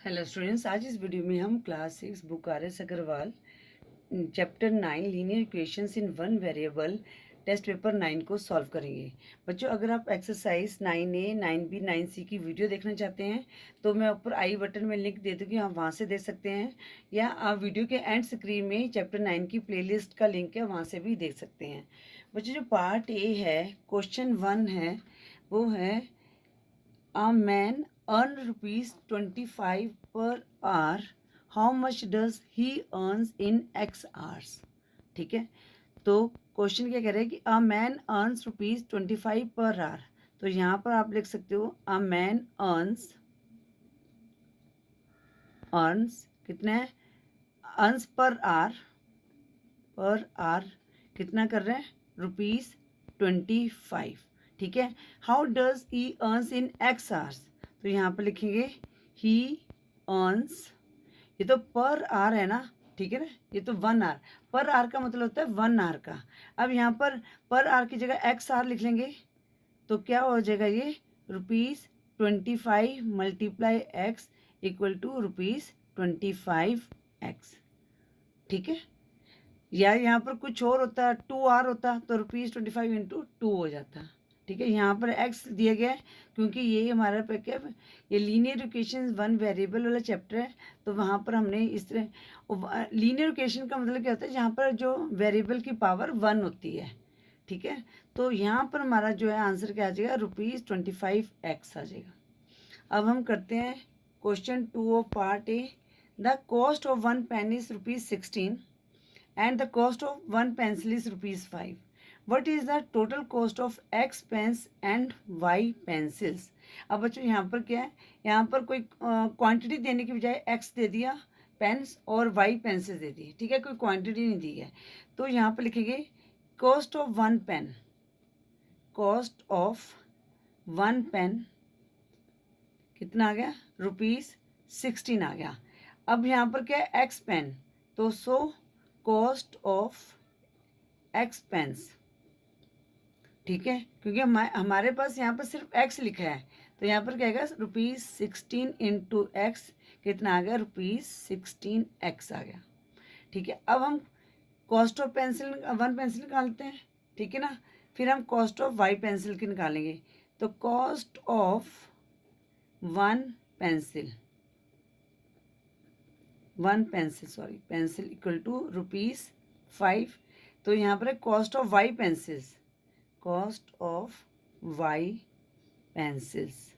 Hello students, आज इस video में हम class 6 book R S. Aggarwal chapter 9 linear equations in one variable test paper 9 को सॉल्व करेंगे। बच्चों, अगर आप एक्सरसाइज 9A, 9B, 9C की वीडियो देखना चाहते हैं तो मैं ऊपर आई बटन में लिंक दे दूँगी, आप वहाँ से देख सकते हैं, या आप वीडियो के एंड स्क्रीन में चैप्टर 9 की प्लेलिस्ट का लिंक है, वहाँ से भी देख सकते हैं। बच्चों, जो पार्ट ए है, क्वेश्चन 1 है, वो है A man earn ₹25 per hour. How much does he earns in X hours? ठीक है, तो क्वेश्चन क्या कह रहा है कि a man earns ₹25 per hour। तो यहाँ पर आप लिख सकते हो a man earns कितना है, earns पर आर कितना कर रहे हैं, ₹25। ठीक है, how does he earns in x hours, तो यहाँ पर लिखेंगे ही अर्न्स, ये तो पर आवर है ना, ठीक है ना, ये तो 1 आवर, पर आवर का मतलब होता है 1 आवर का। अब यहाँ पर आवर की जगह एक्स आवर लिख लेंगे, तो क्या हो जाएगा, ये ₹25 multiply x equal to ₹25x। ठीक है, या यहाँ पर कुछ और होता, 2 आर होता तो ₹25 इंटू 2 हो जाता। ठीक है, यहाँ पर x दिया गया है क्योंकि ये हमारा पे क्या, ये लीनियर इक्वेशन वन वेरिएबल वाला चैप्टर है, तो वहाँ पर हमने इस तरह, लीनियर इक्वेशन का मतलब क्या होता है, जहाँ पर जो वेरिएबल की पावर 1 होती है। ठीक है, तो यहाँ पर हमारा जो है आंसर क्या आ जाएगा, ₹25x आ जाएगा। अब हम करते हैं question 2 of part A. The cost of 1 pen is ₹16 and the cost of 1 pencil is ₹5. What is the total cost of X pens and Y pencils? अब बच्चों यहाँ पर क्या है, यहाँ पर कोई क्वांटिटी देने की बजाय X दे दिया पेन्स और Y पेंसिल दे दी। ठीक है, कोई क्वांटिटी नहीं दी है, तो यहाँ पर लिखेंगे cost of 1 pen, cost of 1 pen कितना आ गया, ₹16 आ गया। अब यहाँ पर क्या है, X पेन, तो कॉस्ट ऑफ एक्स पेंस। ठीक है, क्योंकि हमारे पास यहाँ पर सिर्फ एक्स लिखा है, तो यहाँ पर क्या आएगा, ₹16 इंटू एक्स कितना आ गया, ₹16x आ गया। ठीक है, अब हम कॉस्ट ऑफ पेंसिल 1 पेंसिल निकालते हैं। ठीक है ना, फिर हम कॉस्ट ऑफ वाई पेंसिल की निकालेंगे, तो cost of 1 pencil, pencil equal to ₹5। तो यहाँ पर है cost of Y pencils, cost of Y pencils,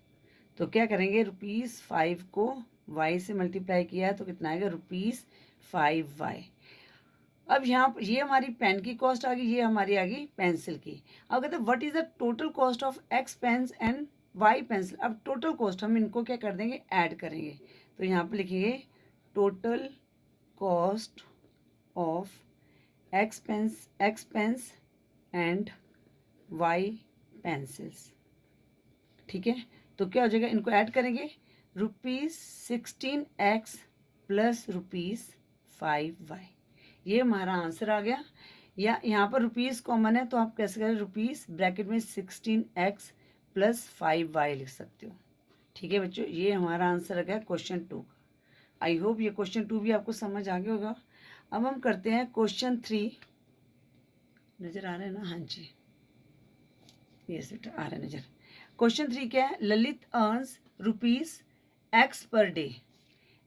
तो क्या करेंगे, ₹5 को y से मल्टीप्लाई किया है तो कितना आएगा, ₹5y। अब यहाँ पर ये हमारी पेन की कॉस्ट आ गई, ये हमारी आ गई पेंसिल की। अब कहते हैं what is the total cost of X pens and Y pencil. अब टोटल कॉस्ट हम इनको क्या कर देंगे, ऐड करेंगे, तो यहाँ पर लिखेंगे total cost of X pens and Y pencils. ठीक है, तो क्या हो जाएगा, इनको ऐड करेंगे, ₹16x प्लस ₹5y, ये हमारा आंसर आ गया। या यहाँ पर रुपीज़ कॉमन है तो आप कैसे करें, रुपीज़ ब्रैकेट में 16x प्लस 5y लिख सकते हो। ठीक है बच्चों, ये हमारा आंसर आ गया क्वेश्चन 2 का। आई होप ये क्वेश्चन 2 भी आपको समझ आ गया होगा। अब हम करते हैं क्वेश्चन 3, नज़र आ रहा है ना, हाँ जी, ये सेट आ रहा है नज़र। क्वेश्चन 3 क्या है, Lalit earns ₹x per day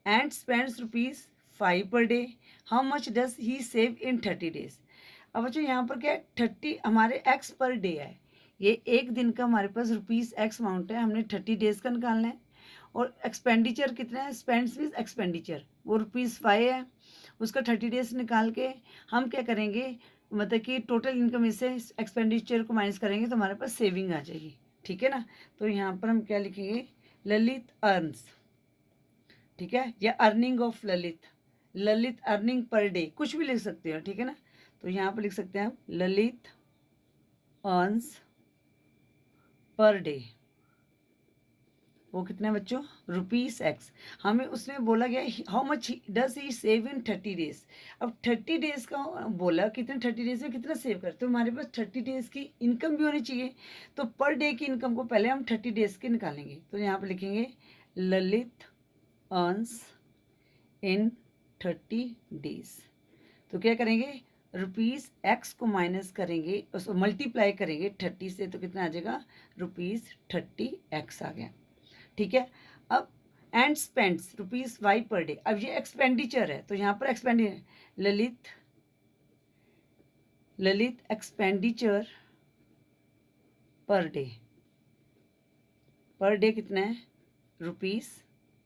and spends ₹5 per day, how much does he save in 30 days. अब बच्चों यहाँ पर क्या है, 30 हमारे x पर डे है, ये एक दिन का हमारे पास ₹x अमाउंट है, हमने 30 डेज का निकालना है। और एक्सपेंडिचर कितना है, स्पेंड्स मीन्स एक्सपेंडिचर, वो ₹5 है, उसका 30 डेज निकाल के हम क्या करेंगे, मतलब कि टोटल इनकम में से एक्सपेंडिचर को माइनस करेंगे तो हमारे पास सेविंग आ जाएगी। ठीक है ना, तो यहाँ पर हम क्या लिखेंगे, ललित अर्न्स, ठीक है, या earning of Lalit earning per day, कुछ भी लिख सकते हो। ठीक है ना, तो यहाँ पर लिख सकते हैं हम ललित अर्न्स पर डे, वो कितना है बच्चों, ₹x। हमें उसमें बोला गया how much does he save in 30 days. अब 30 डेज का बोला, कितने 30 डेज में कितना सेव करते, तो हमारे पास 30 डेज की इनकम भी होनी चाहिए, तो पर डे की इनकम को पहले हम 30 डेज के निकालेंगे। तो यहाँ पर लिखेंगे ललित अर्न्स इन 30 डेज। तो क्या करेंगे, रुपीज़ एक्स को माइनस करेंगे, उसको मल्टीप्लाई करेंगे 30 से, तो कितना आ जाएगा, रुपीज़ 30x आ गया। ठीक है। अब and spends rupees Y per day, अब ये एक्सपेंडिचर है तो यहाँ पर ललित एक्सपेंडिचर पर डे कितना है, रुपीज़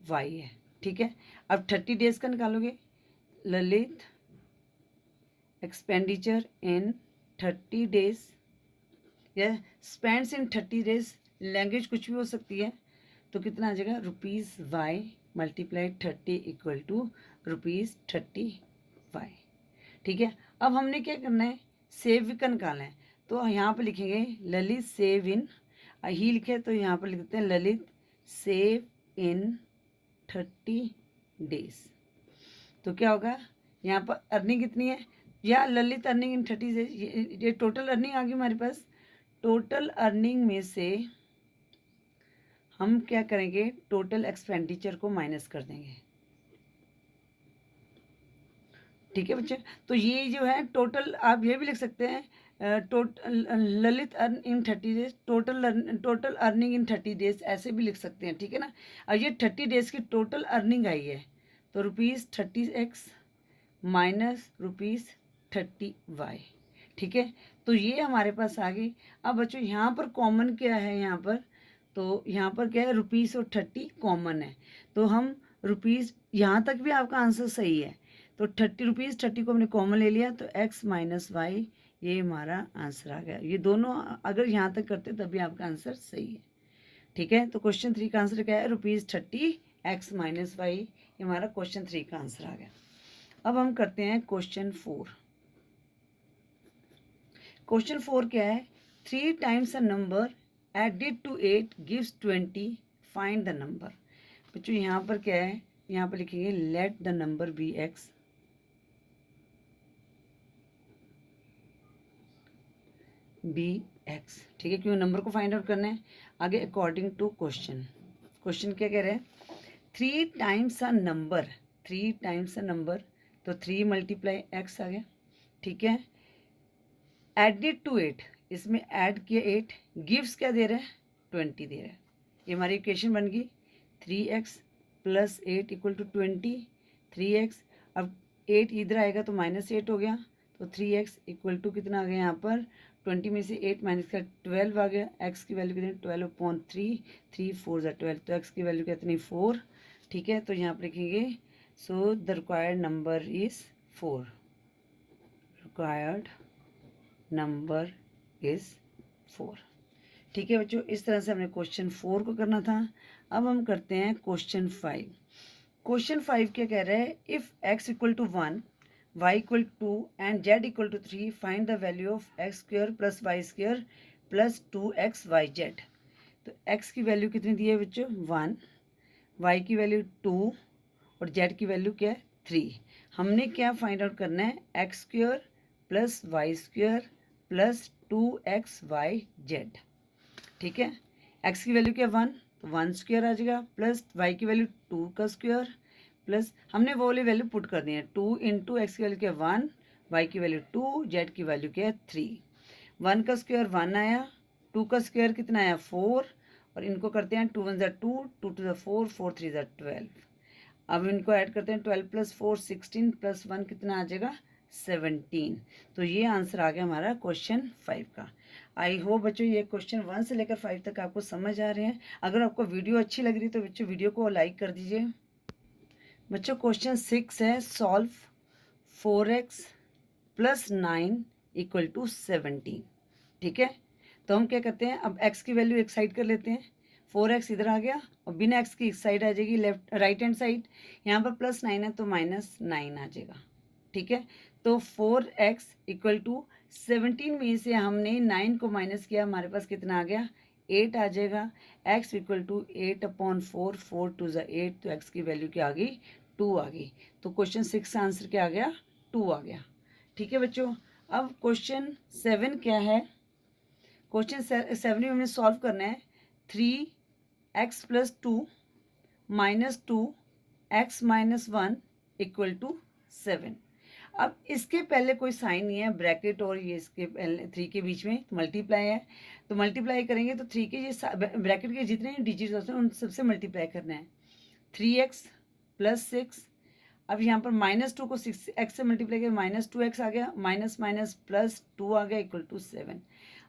वाई है। ठीक है। अब 30 डेज का निकालोगे, ललित एक्सपेंडिचर इन 30 डेज या स्पेंड्स इन 30 डेज, लैंग्वेज कुछ भी हो सकती है, तो कितना आ जाएगा, rupees Y multiply 30 equal to rupees 30y। ठीक है। अब हमने क्या करना है, सेव का निकालना है, तो यहाँ पर लिखेंगे ललित सेव इन, ही लिखे तो यहाँ पर लिख देते हैं ललित सेव इन 30 डेज। तो क्या होगा, यहाँ पर अर्निंग कितनी है, या ललित अर्निंग इन 30 डेज, ये टोटल अर्निंग आ गई हमारे पास। टोटल अर्निंग में से हम क्या करेंगे, टोटल एक्सपेंडिचर को माइनस कर देंगे। ठीक है बच्चे। तो ये जो है टोटल, आप ये भी लिख सकते हैं Lalit earn in 30 days, total earning in 30 days, ऐसे भी लिख सकते हैं। ठीक है ना। और ये 30 डेज की टोटल अर्निंग आई है, तो rupees 30x minus rupees 30y। ठीक है। तो ये हमारे पास आ गई। अब बच्चों यहाँ पर कॉमन क्या है, यहाँ पर तो यहाँ पर क्या है, रुपीज़ और 30 कॉमन है, तो हम रुपीज़, यहाँ तक भी आपका आंसर सही है, तो 30 रुपीज़ 30 को हमने कॉमन ले लिया, तो x माइनस वाई, ये हमारा आंसर आ गया। ये दोनों अगर यहाँ तक करते तभी आपका आंसर सही है। ठीक है। तो क्वेश्चन 3 का आंसर क्या है, रुपीज़ 30 x माइनस वाई, ये हमारा क्वेश्चन 3 का आंसर आ गया। अब हम करते हैं क्वेश्चन 4। क्वेश्चन 4 क्या है, 3 times a number added to 8 gives 20, find the number. बच्चों यहाँ पर क्या है, यहाँ पर लिखेंगे let the number be x, ठीक है, क्यों नंबर को फाइंड आउट करना है। आगे अकॉर्डिंग टू क्वेश्चन क्या कह रहे हैं, 3 times a number, 3 times a number, तो 3 मल्टीप्लाई x आ गया। ठीक है। एडेड टू 8, इसमें ऐड किया 8, गिव्स क्या दे रहा है, 20 दे रहा है। ये हमारी इक्वेशन बन गई, 3x plus 8 equal to 20, 3x, अब 8 इधर आएगा तो माइनस 8 हो गया, तो 3x इक्वल टू कितना आ गया, यहाँ पर 20 में से 8 माइनस का 12 आ गया। x की वैल्यू कितनी, 12/3, 3 4 ज़ा 12, तो x की वैल्यू कितनी 4। ठीक है। तो यहाँ पर लिखेंगे so the required number is 4, required number is 4। ठीक है बच्चों, इस तरह से हमने क्वेश्चन 4 को करना था। अब हम करते हैं क्वेश्चन 5। क्वेश्चन 5 क्या कह रहा है, if x equal to 1, y equal to 2 and z equal to 3, find the value of x square plus Y square plus 2xyz। तो x की वैल्यू कितनी दी है बच्चों, 1, y की वैल्यू 2 और z की वैल्यू क्या है, 3। हमने क्या फाइंड आउट करना है, x square plus Y square plus 2xyz। ठीक है। x की वैल्यू क्या, 1, तो 1 स्क्वायर आ जाएगा, प्लस y की वैल्यू 2 का स्क्वायर, प्लस हमने वो वाली वैल्यू पुट कर दी है, 2 इंटू एक्स की वैल्यू क्या 1, y की वैल्यू 2, z की वैल्यू क्या है 3। 1 का स्क्वायर 1 आया, 2 का स्क्वायर कितना आया 4, और इनको करते हैं 2 1 ज़ा 2, 2 2 ज़ा 4, 4 3 ज़ा 12। अब इनको ऐड करते हैं, 12 प्लस 4 16 प्लस 1 कितना आ जाएगा 17। तो ये आंसर आ गया हमारा क्वेश्चन 5 का। आई होप बच्चों ये क्वेश्चन 1 से लेकर 5 तक आपको समझ आ रहे हैं। अगर आपको वीडियो अच्छी लग रही है तो बच्चों वीडियो को लाइक कर दीजिए। बच्चों क्वेश्चन 6 है, solve 4x plus 9 equal to 17। ठीक है। तो हम क्या करते हैं, अब x की वैल्यू एक साइड कर लेते हैं, 4x इधर आ गया और बिना x की इस साइड आ जाएगी, लेफ्ट राइट हैंड साइड। यहाँ पर प्लस 9 है तो माइनस 9 आ जाएगा। ठीक है। तो 4x इक्वल टू 17 में से हमने 9 को माइनस किया, हमारे पास कितना आ गया 8 आ जाएगा। x इक्वल टू 8/4, 4 2 ज़ा 8, तो x की वैल्यू क्या आ गई 2 आ गई। तो क्वेश्चन 6 का आंसर क्या आ गया 2 आ गया। ठीक है बच्चों। अब क्वेश्चन 7 क्या है, क्वेश्चन 7 में हमें सॉल्व करना है 3x plus 2 minus 2 x minus 1 equal to 7। अब इसके पहले कोई साइन नहीं है, ब्रैकेट और ये इसके पहले 3 के बीच में मल्टीप्लाई है, तो मल्टीप्लाई करेंगे तो 3 के ये ब्रैकेट के जितने डिजिट्स होते हैं उन सबसे मल्टीप्लाई करना है। 3x प्लस 6, अब यहाँ पर -2 को 6x से मल्टीप्लाई किया, -2x आ गया, माइनस माइनस प्लस 2 आ गया इक्वल टू 7।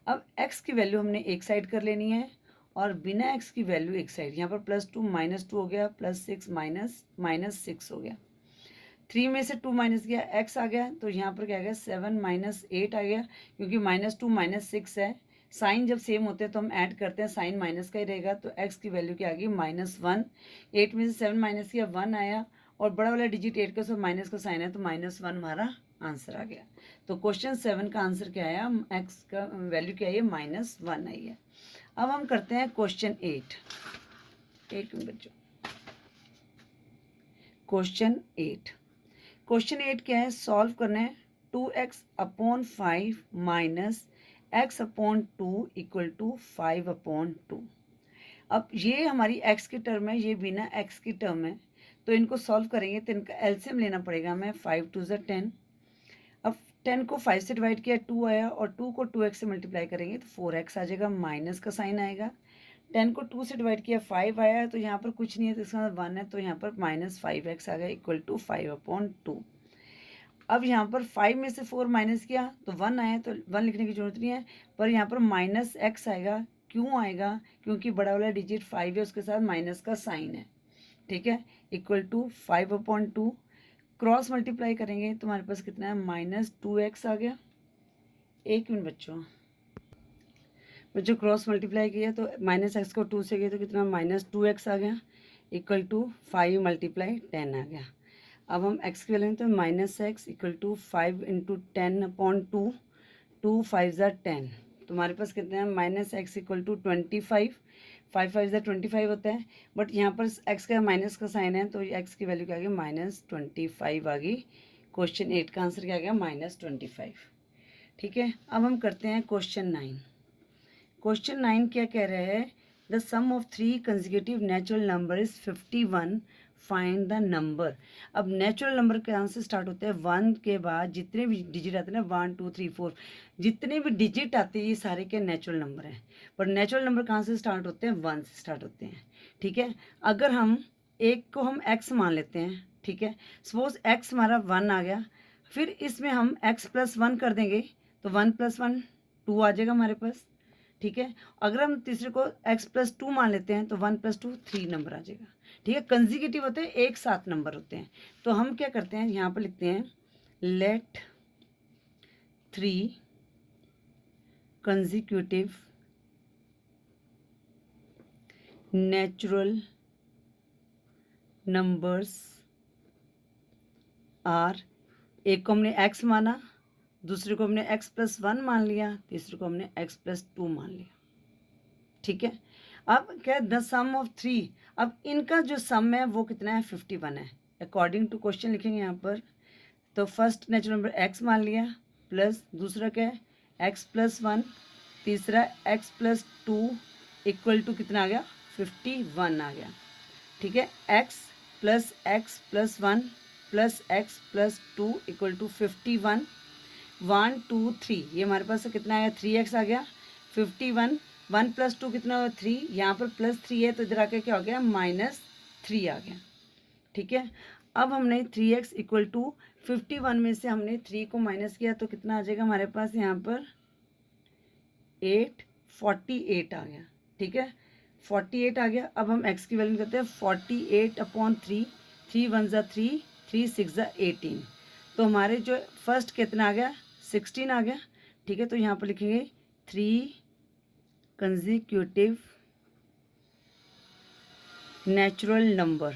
अब x की वैल्यू हमने एक साइड कर लेनी है और बिना x की वैल्यू एक साइड, यहाँ पर +2 -2 हो गया, +6 -6 हो गया। 3 में से 2 माइनस किया, x आ गया, तो यहाँ पर क्या आ गया 7 - 8 आ गया, क्योंकि -2 -6 है। साइन जब सेम होते हैं तो हम ऐड करते हैं, साइन माइनस का ही रहेगा, तो x की वैल्यू क्या आ गई -1। 8 में से 7 माइनस किया, 1 आया, और बड़ा वाला डिजिट 8 का सब माइनस का साइन है, तो -1 हमारा आंसर आ गया। तो क्वेश्चन 7 का आंसर क्या आया, x का वैल्यू क्या है, -1 आई है। अब हम करते हैं क्वेश्चन 8। एक मिनट बच्चों, क्वेश्चन 8। क्वेश्चन 8 क्या है, सॉल्व करना है 2x/5 minus x/2 equal to 5/2। अब ये हमारी x की टर्म है, ये बिना x की टर्म है, तो इनको सॉल्व करेंगे तो इनका एलसीएम लेना पड़ेगा हमें। 5 2 ज़ा 10। अब 10 को 5 से डिवाइड किया 2 आया, और 2 को 2x से मल्टीप्लाई करेंगे तो 4x आ जाएगा, माइनस का साइन आएगा। 10 को 2 से डिवाइड किया 5 आया, तो यहाँ पर कुछ नहीं है तो इसका मतलब 1 है, तो यहाँ पर -5x आ गया इक्वल टू 5/2। अब यहाँ पर 5 में से 4 माइनस किया तो 1 आया, तो 1 लिखने की जरूरत नहीं है, पर यहाँ पर -x आएगा। क्यों आएगा, क्योंकि बड़ा वाला डिजिट 5 है, उसके साथ माइनस का साइन है, ठीक है, इक्वल टू 5/2। क्रॉस मल्टीप्लाई करेंगे तो हमारे पास कितना है, -2x आ गया। एक मिनट बच्चों क्रॉस मल्टीप्लाई किया तो -x को 2 से किया तो कितना, -2x आ गया इक्वल टू 5 × 10 आ गया। अब हम x की वैल्यू तो -x इक्वल टू 5 × 10/2, 2 5 ज़ा 10, तो हमारे पास कितना है, -x इक्वल टू 25, 5 5 ज़ा 25 होता है, बट यहाँ पर x का माइनस का साइन है, तो x की वैल्यू क्या आ गई, -25 आ गई। क्वेश्चन 8 का आंसर क्या आ गया, -25। ठीक है, अब हम करते हैं क्वेश्चन 9। क्वेश्चन 9 क्या कह रहे हैं, the sum of 3 consecutive natural number is 51, find the number. अब नेचुरल नंबर कहाँ से स्टार्ट होते हैं, 1 के बाद जितने भी डिजिट आते हैं ना, 1 2 3 4, जितने भी डिजिट आते हैं ये सारे के नेचुरल नंबर हैं। पर नेचुरल नंबर कहाँ से स्टार्ट होते हैं, 1 से स्टार्ट होते हैं। ठीक है, अगर हम एक को हम x मान लेते हैं, ठीक है, सपोज x हमारा 1 आ गया, फिर इसमें हम x + 1 कर देंगे तो 1 + 1 2 आ जाएगा हमारे पास। ठीक है, अगर हम तीसरे को x + 2 मान लेते हैं तो 1 + 2 3 नंबर आ जाएगा। ठीक है, कंसेक्यूटिव होते हैं, एक साथ नंबर होते हैं। तो हम क्या करते हैं, यहाँ पर लिखते हैं let 3 consecutive natural numbers are, एक को हमने x माना, दूसरे को हमने x + 1 मान लिया, तीसरे को हमने x + 2 मान लिया। ठीक है, अब क्या द सम ऑफ 3, अब इनका जो सम है वो कितना है, 51 है। अकॉर्डिंग टू क्वेश्चन लिखेंगे यहाँ पर, तो फर्स्ट नेचुरल नंबर x मान लिया, प्लस दूसरा क्या है x + 1, तीसरा x + 2 इक्वल टू कितना आ गया, 51 आ गया। ठीक है, x + x + 1 + x + 2 equal to 51, 1 2 3, ये हमारे पास कितना आया, 3x आ गया। 51 1 + 2 कितना हुआ, 3, यहाँ पर +3 है तो इधर आके क्या हो गया, -3 आ गया। ठीक है, अब हमने 3x इक्वल टू 51 में से हमने 3 को माइनस किया तो कितना आ जाएगा हमारे पास, यहाँ पर 48 आ गया। ठीक है, 48 आ गया। अब हम x की वैल्यू करते हैं 48/3, 3 1 ज़ा 3, 3 6 ज़ा 18, तो हमारे जो फर्स्ट कितना आ गया, 16 आ गया। ठीक है, तो यहाँ पर लिखेंगे 3 कंसेक्यूटिव नेचुरल नंबर।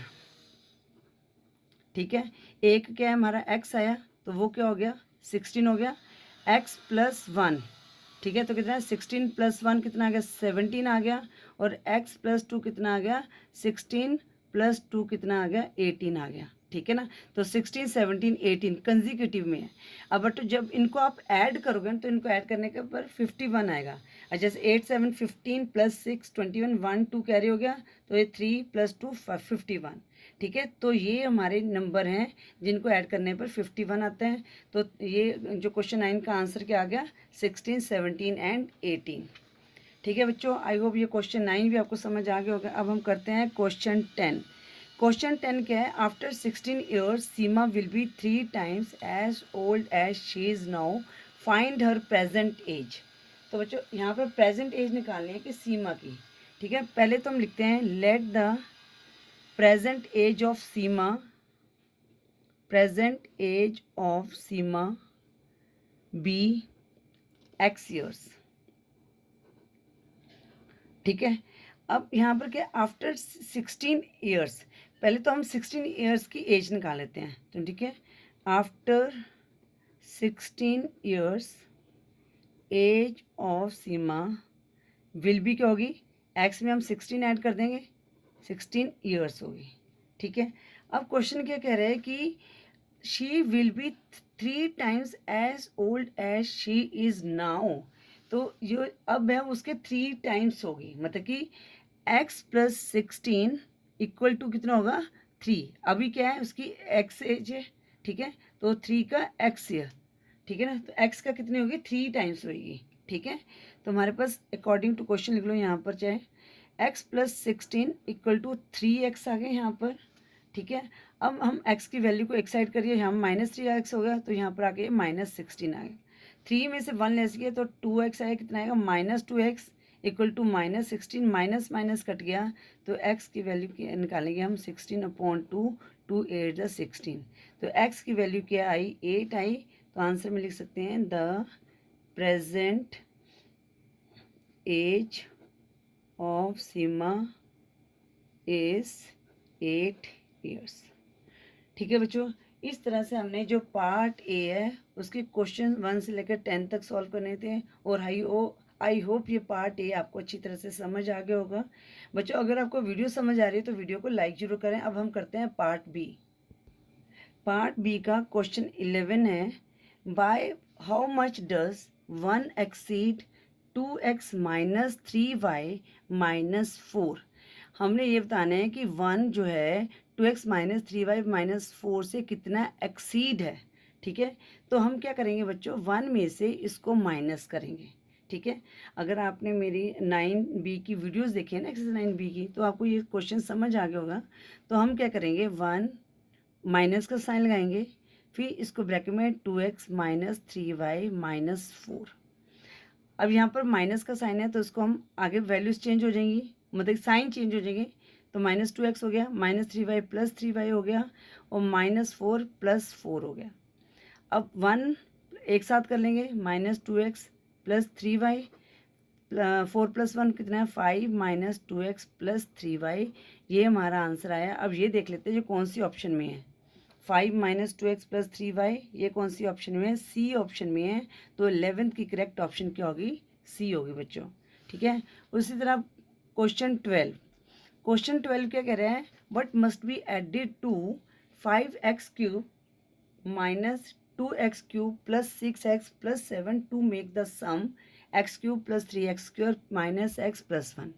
ठीक है, एक क्या है हमारा x आया, तो वो क्या हो गया, 16 हो गया, x + 1। ठीक है, तो कितना है, 16 + 1 कितना आ गया, 17 आ गया, और x + 2 कितना आ गया, 16 + 2 कितना आ गया, 18 आ गया। ठीक है ना। तो 16, 17, 18 कंजिक्यूटिव में है। अब बट जब इनको आप ऐड करोगे तो इनको ऐड करने के ऊपर 51 आएगा। और जैसे 8, 7, 15 प्लस 6 21, 1 2 कैरी हो गया, तो ये 3 + 2 51। ठीक है, तो ये हमारे नंबर हैं जिनको ऐड करने पर 51 आते हैं। तो ये जो क्वेश्चन 9 का आंसर क्या आ गया, 16, 17 एंड 18। ठीक है बच्चों, आई होप ये क्वेश्चन 9 भी आपको समझ आ गया होगा। अब हम करते हैं क्वेश्चन 10। क्वेश्चन 10 क्या है, after 16 years Seema will be 3 times as old as she is now, find her present age. तो बच्चों यहाँ पर प्रेजेंट एज निकालनी है कि सीमा की। ठीक है, पहले तो हम लिखते हैं let the present age of Seema, present age of Seema be x years. ठीक है, अब यहाँ पर क्या, आफ्टर 16 ईयर्स, पहले तो हम 16 ईयर्स की एज निकाल लेते हैं। तो ठीक है, after 16 years age of Seema will be क्या होगी, एक्स में हम 16 ऐड कर देंगे, 16 ईयर्स होगी। ठीक है, अब क्वेश्चन क्या कह रहे हैं कि she will be 3 times as old as she is now. तो ये अब है उसके 3 टाइम्स होगी, मतलब कि x + 16 इक्वल टू कितना होगा, 3। अभी क्या है उसकी x एज है। ठीक है, तो 3 का x है। ठीक है ना, तो x का कितनी होगी, 3 टाइम्स होगी। ठीक है, तो हमारे पास अकॉर्डिंग टू क्वेश्चन लिख लो यहाँ पर, चाहे x + 16 इक्वल टू 3x आ गए यहाँ पर। ठीक है, अब हम x की वैल्यू को एक साइड करिए, यहाँ -3x हो गया, तो यहाँ पर आके -16 आ गया। 3 में से 1 लेस किया तो 2x आएगा, कितना आएगा, -2x equal to -16, minus minus cut गया, तो x की वैल्यू निकालेंगे हम 16/2, 2 8 = 16। तो x की वैल्यू क्या आई, 8 आई। तो आंसर में लिख सकते हैं the present age of Seema is 8 years. ठीक है बच्चों, इस तरह से हमने जो पार्ट ए है उसके क्वेश्चन 1 से लेकर 10 तक सॉल्व करने थे। और आई होप ये पार्ट ए आपको अच्छी तरह से समझ आ गया होगा। बच्चों अगर आपको वीडियो समझ आ रही है तो वीडियो को लाइक जरूर करें। अब हम करते हैं पार्ट बी। पार्ट बी का क्वेश्चन 11 है, by how much does 1 exceed 2x - 3y - 4। हमने ये बताना है कि 1 जो है 2x - 3y - 4 से कितना एक्सीड है। ठीक है, तो हम क्या करेंगे बच्चों, 1 में से इसको माइनस करेंगे। ठीक है, अगर आपने मेरी 9B की वीडियोस देखी है ना, एक्सरसाइज 9B की, तो आपको ये क्वेश्चन समझ आ गया होगा। तो हम क्या करेंगे, 1 माइनस का साइन लगाएंगे, फिर इसको ब्रैकेट में 2x - 3y - 4। अब यहाँ पर माइनस का साइन है तो इसको हम आगे वैल्यूज चेंज हो जाएंगी, मतलब साइन चेंज हो जाएंगे। तो -2x हो गया, -3y + 3y हो गया, और -4 + 4 हो गया। अब 1 एक साथ कर लेंगे, -2x + 3y, 4 + 1 कितना है, 5 - 2x + 3y। ये हमारा आंसर आया। अब ये देख लेते हैं जो कौन सी ऑप्शन में है, 5 - 2x + 3y, ये कौन सी ऑप्शन में है, सी ऑप्शन में है। तो 11th की करेक्ट ऑप्शन क्या होगी, सी होगी बच्चों। ठीक है, उसी तरह क्वेश्चन 12 क्या कह रहे हैं, what must be added to 5x³ - 2x³ + 6x + 7 to make the sum x³ + 3x² - x + 1।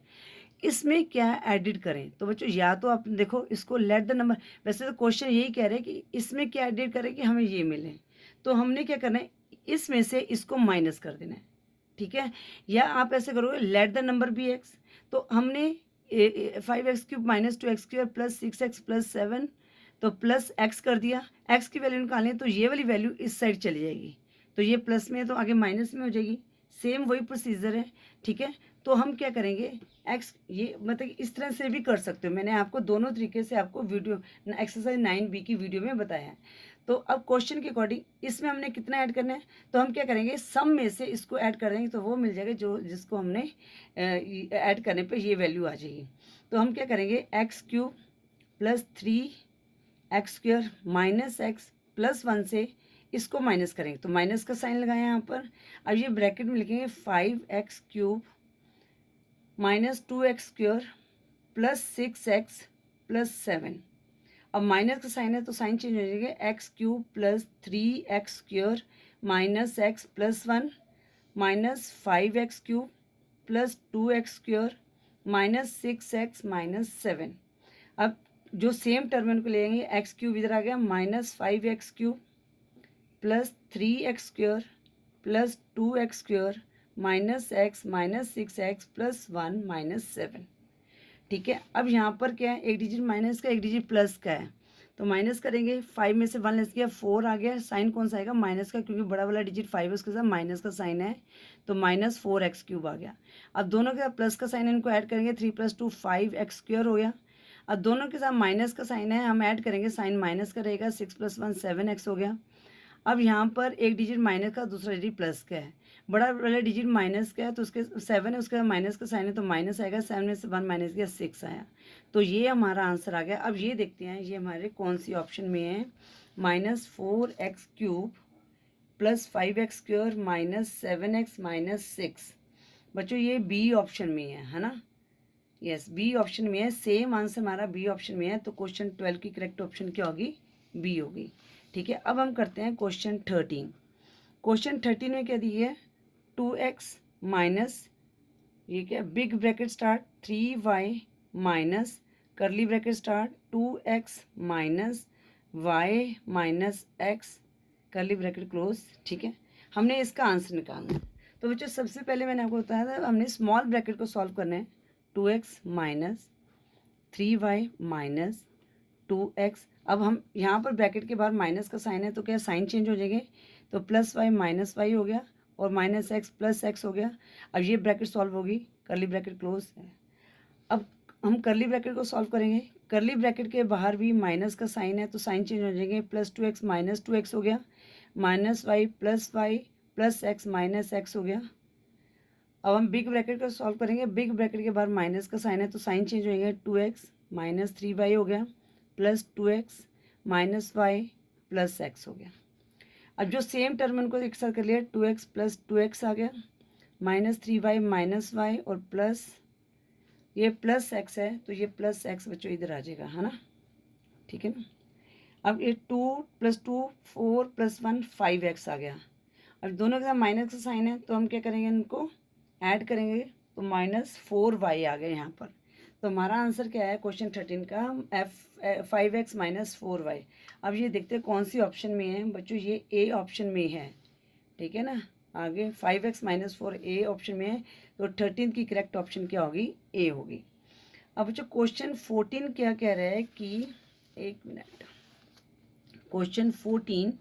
इसमें क्या एडिट करें। तो बच्चों या तो आप देखो इसको लेट द नंबर, वैसे तो क्वेश्चन यही कह रहे हैं कि इसमें क्या एडिट करें कि हमें ये मिले। तो हमने क्या करना है, इसमें से इसको माइनस कर देना है। ठीक है, या आप ऐसे करोगे let the number be X. तो हमने 5x³ - 2x² + 6x + 7, तो प्लस एक्स कर दिया। एक्स की वैल्यू निकालें तो ये वाली वैल्यू इस साइड चली जाएगी, तो ये प्लस में है तो आगे माइनस में हो जाएगी। सेम वही प्रोसीजर है। ठीक है, तो हम क्या करेंगे, एक्स ये मतलब इस तरह से भी कर सकते हो। मैंने आपको दोनों तरीके से आपको वीडियो एक्सरसाइज 9B की वीडियो में बताया है। तो अब क्वेश्चन के अकॉर्डिंग इसमें हमने कितना ऐड करना है, तो हम क्या करेंगे, सम में से इसको ऐड कर देंगे तो वो मिल जाएगा जो जिसको हमने ऐड करने पे ये वैल्यू आ जाएगी। तो हम क्या करेंगे, x³ + 3x² - x + 1 से इसको माइनस करेंगे, तो माइनस का साइन लगाया यहाँ पर। अब ये ब्रैकेट में लिखेंगे 5x³ - 2x² + 6x + 7। अब माइनस का साइन है तो साइन चेंज हो जाएगा, x cube plus 3x square minus x plus 1 minus 5x cube plus 2x square minus 6x minus 7। अब जो सेम टर्म इनको ले लेंगे, एक्स क्यूब इधर आ गया minus 5x cube plus 3x square plus 2x square minus x minus 6x plus 1 minus 7। ठीक है, अब यहाँ पर क्या है, एक डिजिट माइनस का एक डिजिट प्लस का है, तो माइनस करेंगे, 5 में से 1 लेस किया 4 आ गया, साइन कौन सा आएगा, माइनस का, क्योंकि बड़ा वाला डिजिट 5 है उसके साथ माइनस का साइन है, तो माइनस 4x क्यूब आ गया। अब दोनों के साथ प्लस का साइन है, इनको ऐड करेंगे, 3 + 2 5x स्क्वायर हो गया। अब दोनों के साथ माइनस का साइन है, हम ऐड करेंगे, साइन माइनस का रहेगा, 6 + 1 7x हो गया। अब यहाँ पर एक डिजिट माइनस का दूसरा डिजिट प्लस का है, बड़ा वाला डिजिट माइनस का है तो उसके 7 है, उसके माइनस का साइन है तो माइनस आएगा, 7 में से 1 माइनस किया 6 आया, तो ये हमारा आंसर आ गया। अब ये देखते हैं ये हमारे कौन सी ऑप्शन में है, minus 4x cube plus 5x square minus 7x minus 6। बच्चों ये बी ऑप्शन में है ना, यस बी ऑप्शन में है, सेम आंसर हमारा बी ऑप्शन में है, तो क्वेश्चन 12 की करेक्ट ऑप्शन क्या होगी, बी होगी। ठीक है, अब हम करते हैं क्वेश्चन 13। क्वेश्चन 13 में क्या दी है, 2x माइनस ये क्या, big bracket start 3y minus करली bracket start 2x minus y minus x करली ब्रैकेट क्लोज। ठीक है, हमने इसका आंसर निकालना है, तो बच्चों सबसे पहले मैंने आपको बताया था हमने स्मॉल ब्रैकेट को सॉल्व करना है, 2x minus 3y minus 2x। अब हम यहाँ पर ब्रैकेट के बाहर माइनस का साइन है तो क्या साइन चेंज हो जाएंगे, तो प्लस y माइनस y हो गया और माइनस x प्लस x हो गया। अब ये ब्रैकेट सॉल्व होगी, करली ब्रैकेट क्लोज है। अब हम करली ब्रैकेट को सॉल्व करेंगे, करली ब्रैकेट के बाहर भी माइनस का साइन है तो साइन चेंज हो जाएंगे, प्लस 2x माइनस 2x हो गया, minus y plus x minus x हो गया। अब हम बिग ब्रैकेट को सॉल्व करेंगे, बिग ब्रैकेट के बाहर माइनस का साइन है तो साइन चेंज हो जाएंगे, 2x माइनस 3y हो गया plus 2x minus y plus x हो गया। अब जो सेम टर्म उनको एक साथ कर लिया, 2x प्लस 2x आ गया माइनस 3y माइनस y और प्लस ये प्लस x है तो ये प्लस x बच्चों इधर आ जाएगा, है ना। ठीक है ना, अब ये 2 + 2 4 + 1 5x आ गया। अब दोनों के साथ माइनस का साइन है तो हम क्या करेंगे, इनको ऐड करेंगे तो माइनस 4y आ गए यहाँ पर। तो हमारा आंसर क्या है क्वेश्चन 13 का, 5x माइनस 4y। अब ये देखते हैं कौन सी ऑप्शन में है बच्चों, ये ए ऑप्शन में है। ठीक है ना, आगे 5x माइनस 4 ए ऑप्शन में है, तो 13 की करेक्ट ऑप्शन क्या होगी, ए होगी। अब बच्चों क्वेश्चन 14 क्या कह रहा है कि, एक minute, question 14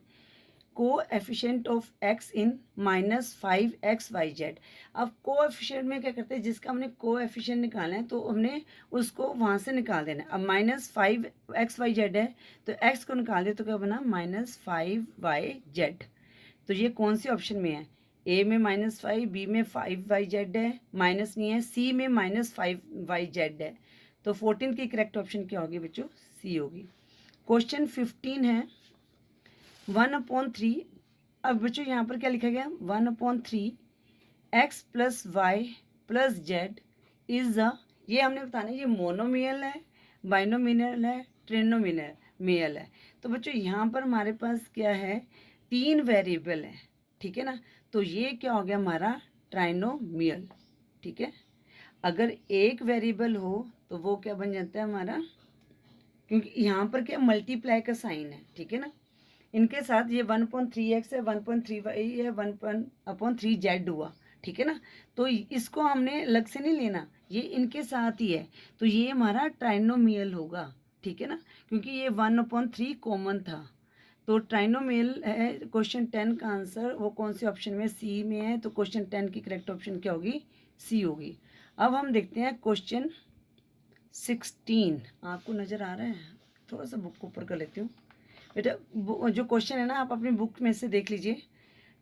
coefficient of x in -5xyz। अब कोएफिशिएंट में क्या करते हैं, जिसका हमने कोएफिशिएंट निकालना है तो हमने उसको वहाँ से निकाल देना है। अब -5xyz है तो x को निकाल दे तो क्या बना, -5yz। तो ये कौन सी ऑप्शन में है, ए में -5, बी में 5yz है, माइनस नहीं है, सी में -5yz है। तो 14 की करेक्ट ऑप्शन क्या होगी बच्चों, सी होगी। क्वेश्चन 15 है 1/3। अब बच्चों यहाँ पर क्या लिखा गया, 1/3 x plus Y plus Z is the, ये हमने बताना है ये मोनोमियल है, बाइनोमियल है, ट्रिनोमियल है। तो बच्चों यहाँ पर हमारे पास क्या है, 3 वेरिएबल है। ठीक है ना, तो ये क्या हो गया हमारा ट्राइनोमियल। ठीक है, अगर एक वेरिएबल हो तो वो क्या बन जाता है हमारा, क्योंकि यहाँ पर क्या मल्टीप्लाई का साइन है। ठीक है ना, इनके साथ ये 1/3x है, 1/3y है, 1/3z हुआ। ठीक है ना, तो इसको हमने अलग से नहीं लेना, ये इनके साथ ही है, तो ये हमारा ट्राइनोमियल होगा। ठीक है ना, क्योंकि ये 1/3 कॉमन था, तो ट्राइनोमियल है। क्वेश्चन 10 का आंसर वो कौन से ऑप्शन में, सी में है, तो क्वेश्चन 10 की करेक्ट ऑप्शन क्या होगी, सी होगी। अब हम देखते हैं क्वेश्चन 16, आपको नज़र आ रहा है, थोड़ा सा बुक ऊपर कर लेती हूँ बेटा, जो क्वेश्चन है ना आप अपनी बुक में से देख लीजिए।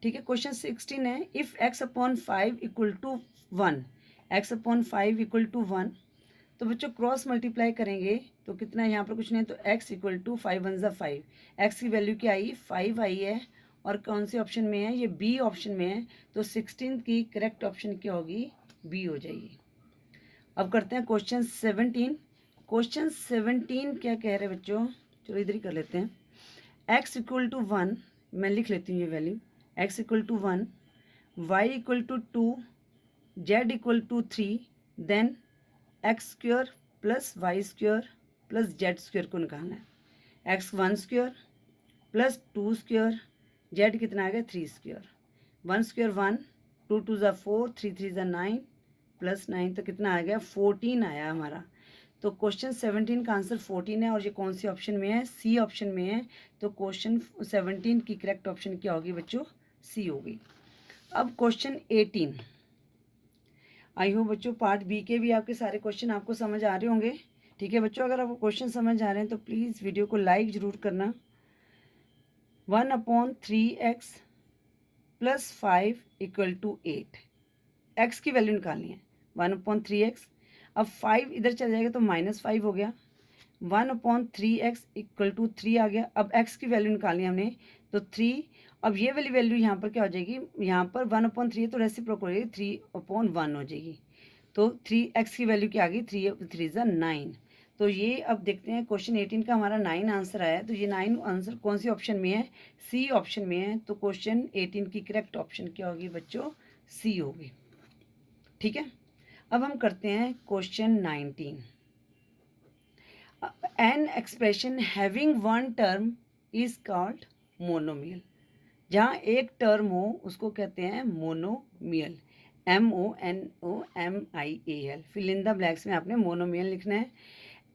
ठीक है, क्वेश्चन 16 है, इफ़ x/5 = 1, x/5 = 1, तो बच्चों क्रॉस मल्टीप्लाई करेंगे तो कितना, यहाँ पर कुछ नहीं तो x = 5 × 5, x की वैल्यू क्या आई, 5 आई है, और कौन से ऑप्शन में है, ये बी ऑप्शन में है, तो 16 की करेक्ट ऑप्शन क्या होगी, बी हो जाएगी। अब करते हैं क्वेश्चन 17। क्वेश्चन 17 क्या कह रहे हैं बच्चों, चलो इधर ही कर लेते हैं। x इक्वल टू 1, मैं लिख लेती हूँ ये value, x equal to 1, y equal to 2, z equal to 3, then X square plus Y square plus Z square को निकालना है। X 1 square plus 2 square, Z कितना आ गया 3 स्क्वायर, 1 स्क्वायर 1, 2 2 ज़ा 4, 3 3 ज़ा 9 प्लस 9 तो कितना आ गया 14 आया हमारा। तो क्वेश्चन 17 का आंसर 14 है और ये कौन सी ऑप्शन में है, सी ऑप्शन में है। तो क्वेश्चन 17 की करेक्ट ऑप्शन क्या होगी बच्चों, सी होगी। अब क्वेश्चन 18, आई होप बच्चों पार्ट बी के भी आपके सारे क्वेश्चन आपको समझ आ रहे होंगे। ठीक है बच्चों, अगर आपको क्वेश्चन समझ आ रहे हैं तो प्लीज़ वीडियो को लाइक ज़रूर करना। 1/3x plus 5 equal to 8, X की वैल्यू निकालनी है 1/3x। अब 5 इधर चल जाएगा तो -5 हो गया, 1/3x इक्वल टू 3 आ गया। अब x की वैल्यू निकालनी है हमने तो 3। अब ये वाली वैल्यू यहाँ पर क्या हो जाएगी, यहाँ पर 1/3 तो रेसिप्रोक हो जाएगी, 3/1 हो जाएगी। तो 3x की वैल्यू क्या आ गई, 3 3 ज़ा 9। तो ये अब देखते हैं क्वेश्चन 18 का हमारा 9 आंसर आया है। तो ये 9 आंसर कौन सी ऑप्शन में है, सी ऑप्शन में है। तो क्वेश्चन 18 की करेक्ट ऑप्शन क्या होगी बच्चों, सी होगी। ठीक है, अब हम करते हैं question 19। An expression having one term is called monomial. जहाँ एक टर्म हो उसको कहते हैं monomial, MONOMIAL। Fill in the blanks में आपने मोनोमियल लिखना है।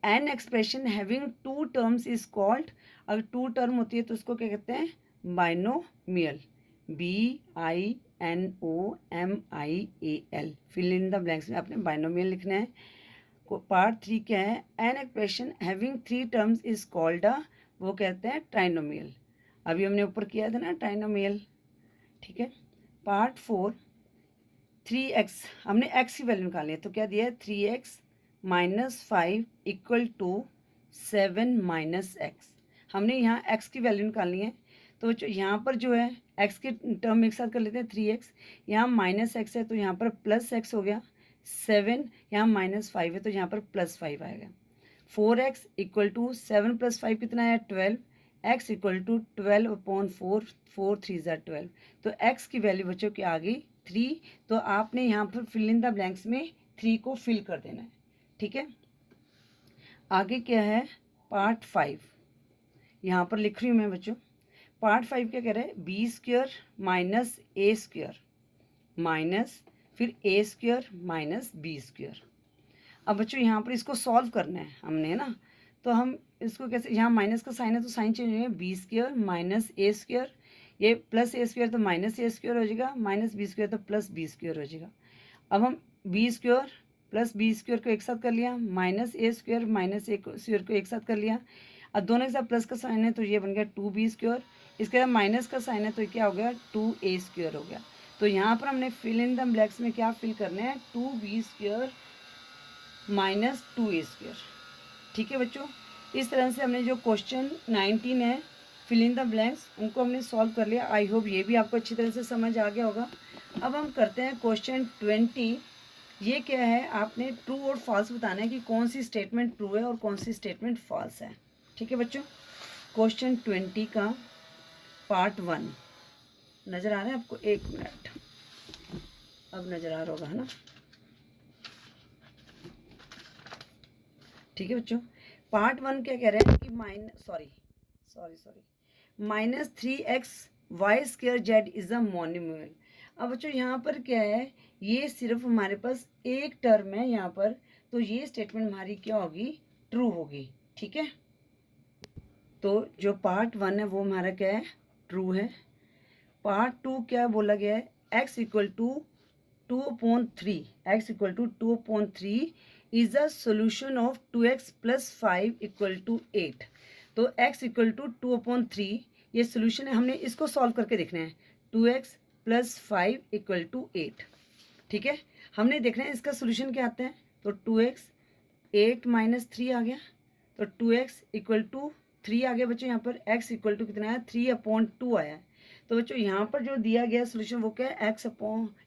An expression having two terms is called, अगर टू टर्म होती है तो उसको क्या कहते हैं, binomial, BINOMIAL। Fill in the blanks में आपने बाइनोमियल लिखना है। पार्ट 3 क्या है, an expression having 3 terms is called वो कहते हैं ट्राइनोमियल। अभी हमने ऊपर किया था ना ट्राइनोमियल। ठीक है, पार्ट 4 3x, हमने x की वैल्यू निकालनी है तो क्या दिया है 3x minus 5 equal to 7 minus X. हमने यहाँ x की वैल्यू निकालनी है तो यहाँ पर जो है x के टर्म एक साथ कर लेते हैं 3x, यहाँ माइनस एक्स है तो यहाँ पर प्लस एक्स हो गया, 7 यहाँ -5 है तो यहाँ पर +5 आएगा। 4x इक्वल टू 7 + 5 कितना है 12, x इक्वल टू 12/4, 4 3 ज़ा 12। तो x की वैल्यू बच्चों की आ गई 3। तो आपने यहाँ पर फिल इन द ब्लैंक्स में 3 को फिल कर देना है। ठीक है, आगे क्या है पार्ट 5, यहाँ पर लिख रही हूँ मैं बच्चों। पार्ट 5 क्या कह रहा है, b² माइनस a² माइनस फिर a² माइनस b²। अब बच्चों यहाँ पर इसको सॉल्व करना है हमने ना, तो हम इसको कैसे, यहाँ माइनस का साइन है तो साइन चेंज हो जाएगा, b² माइनस a², ये प्लस a² तो माइनस a² हो जाएगा, माइनस b² तो प्लस b² हो जाएगा। अब हम b² प्लस b² को एक साथ कर लिया, माइनस a² माइनस a² को एक साथ कर लिया। अब दोनों के साथ प्लस का साइन है तो ये बन गया 2b², इसके बाद माइनस का साइन है तो क्या हो गया 2a² हो गया। तो यहाँ पर हमने फिल इन द ब्लैंक्स में क्या फिल करना है, 2b² माइनस 2a²। ठीक है बच्चों, इस तरह से हमने जो क्वेश्चन 19 है फिल इन द ब्लैंक्स उनको हमने सॉल्व कर लिया। आई होप ये भी आपको अच्छी तरह से समझ आ गया होगा। अब हम करते हैं क्वेश्चन 20। ये क्या है, आपने ट्रू और फॉल्स बताना है कि कौन सी स्टेटमेंट ट्रू है और कौन सी स्टेटमेंट फॉल्स है। ठीक है बच्चों, क्वेश्चन 20 का पार्ट 1 नज़र आ रहा है आपको, एक मिनट, अब नज़र आ रहा होगा है ना। ठीक है बच्चों, पार्ट 1 क्या कह रहा है कि -3x(y²z) इज अ मोनोमियल। अब बच्चों यहाँ पर क्या है, ये सिर्फ हमारे पास एक टर्म है यहाँ पर, तो ये स्टेटमेंट हमारी क्या होगी, ट्रू होगी। ठीक है, तो जो पार्ट 1 है वो हमारा क्या है, ट्रू है। पार्ट 2 क्या बोला गया है, x equal to 2/3, x equal to 2/3 is a solution of 2x plus 5 equal to 8। तो x इक्वल टू 2/3 ये सोल्यूशन है, हमने इसको सॉल्व करके देखना है, 2x प्लस 5 इक्वल टू 8। ठीक है, हमने देखना है इसका सोल्यूशन क्या आता है, तो 2x 8 माइनस 3 आ गया, तो 2x इक्वल टू 3 आ गया बच्चों। यहाँ पर x इक्वल टू कितना है 3/2 आया है। तो बच्चों यहाँ पर जो दिया गया सोल्यूशन वो क्या है, x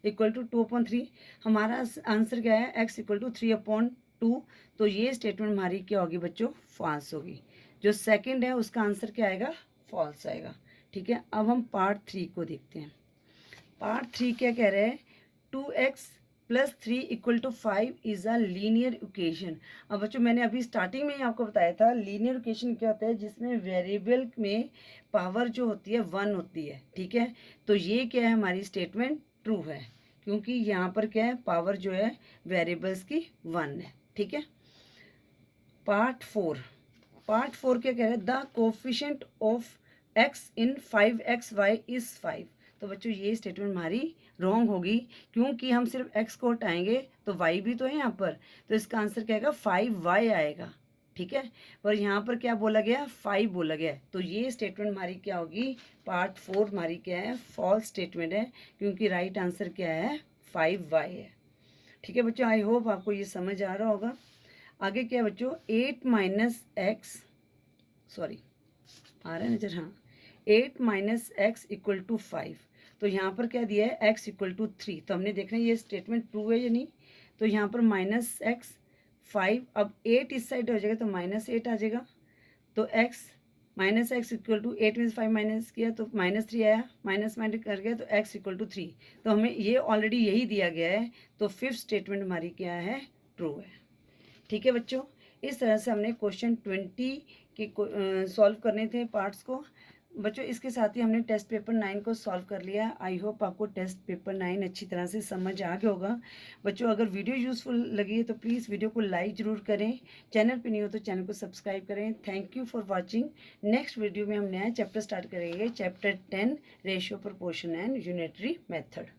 इक्वल टू 2/3। हमारा आंसर क्या है, x इक्वल टू 3/2। तो ये स्टेटमेंट हमारी क्या होगी बच्चों, फॉल्स होगी। जो सेकंड है उसका आंसर क्या आएगा, फॉल्स आएगा। ठीक है, अब हम पार्ट 3 को देखते हैं। पार्ट 3 क्या कह रहे हैं, 2x + 3 = 5 is a linear equation. अब बच्चों मैंने अभी स्टार्टिंग में ही आपको बताया था लीनियर इक्वेशन क्या होता है, जिसमें वेरिएबल में पावर जो होती है 1 होती है। ठीक है, तो ये क्या है, हमारी स्टेटमेंट ट्रू है, क्योंकि यहाँ पर क्या है, पावर जो है वेरिएबल्स की 1 है। ठीक है, पार्ट 4 क्या कह रहे हैं, the coefficient of x in 5xy is 5। तो बच्चों ये स्टेटमेंट हमारी रॉन्ग होगी, क्योंकि हम सिर्फ x को हटाएंगे तो y भी तो है यहाँ पर, तो इसका आंसर क्या आएगा, 5y आएगा। ठीक है, पर यहाँ पर क्या बोला गया, 5 बोला गया, तो ये स्टेटमेंट हमारी क्या होगी, पार्ट 4 हमारी क्या है, फॉल्स स्टेटमेंट है, क्योंकि राइट आंसर क्या है, 5y है। ठीक है बच्चों, आई होप आपको ये समझ आ रहा होगा। आगे क्या है बच्चों, 8 - x, सॉरी आ रहा है नजर, हाँ, 8 - x = 5। तो यहाँ पर क्या दिया है, x = 3, तो हमने देखना है ये स्टेटमेंट ट्रू है या नहीं। तो यहाँ पर -x 5, अब 8 इस साइड हो जाएगा तो -8 आ जाएगा, तो x = 8 में से 5 माइनस किया तो -3 आया, माइनस कर गया तो x = 3। तो हमें ये ऑलरेडी यही दिया गया है, तो 5th स्टेटमेंट हमारी क्या है, ट्रू है। ठीक है बच्चों, इस तरह से हमने क्वेश्चन 20 के सॉल्व करने थे पार्ट्स को। बच्चों इसके साथ ही हमने टेस्ट पेपर 9 को सॉल्व कर लिया। आई होप आपको टेस्ट पेपर 9 अच्छी तरह से समझ आ गया होगा। बच्चों अगर वीडियो यूज़फुल लगी है तो प्लीज़ वीडियो को लाइक ज़रूर करें, चैनल पे नहीं हो तो चैनल को सब्सक्राइब करें। Thank you for watching. Next video में हम नया चैप्टर स्टार्ट करेंगे, chapter 10 ratio, proportion and unitary method.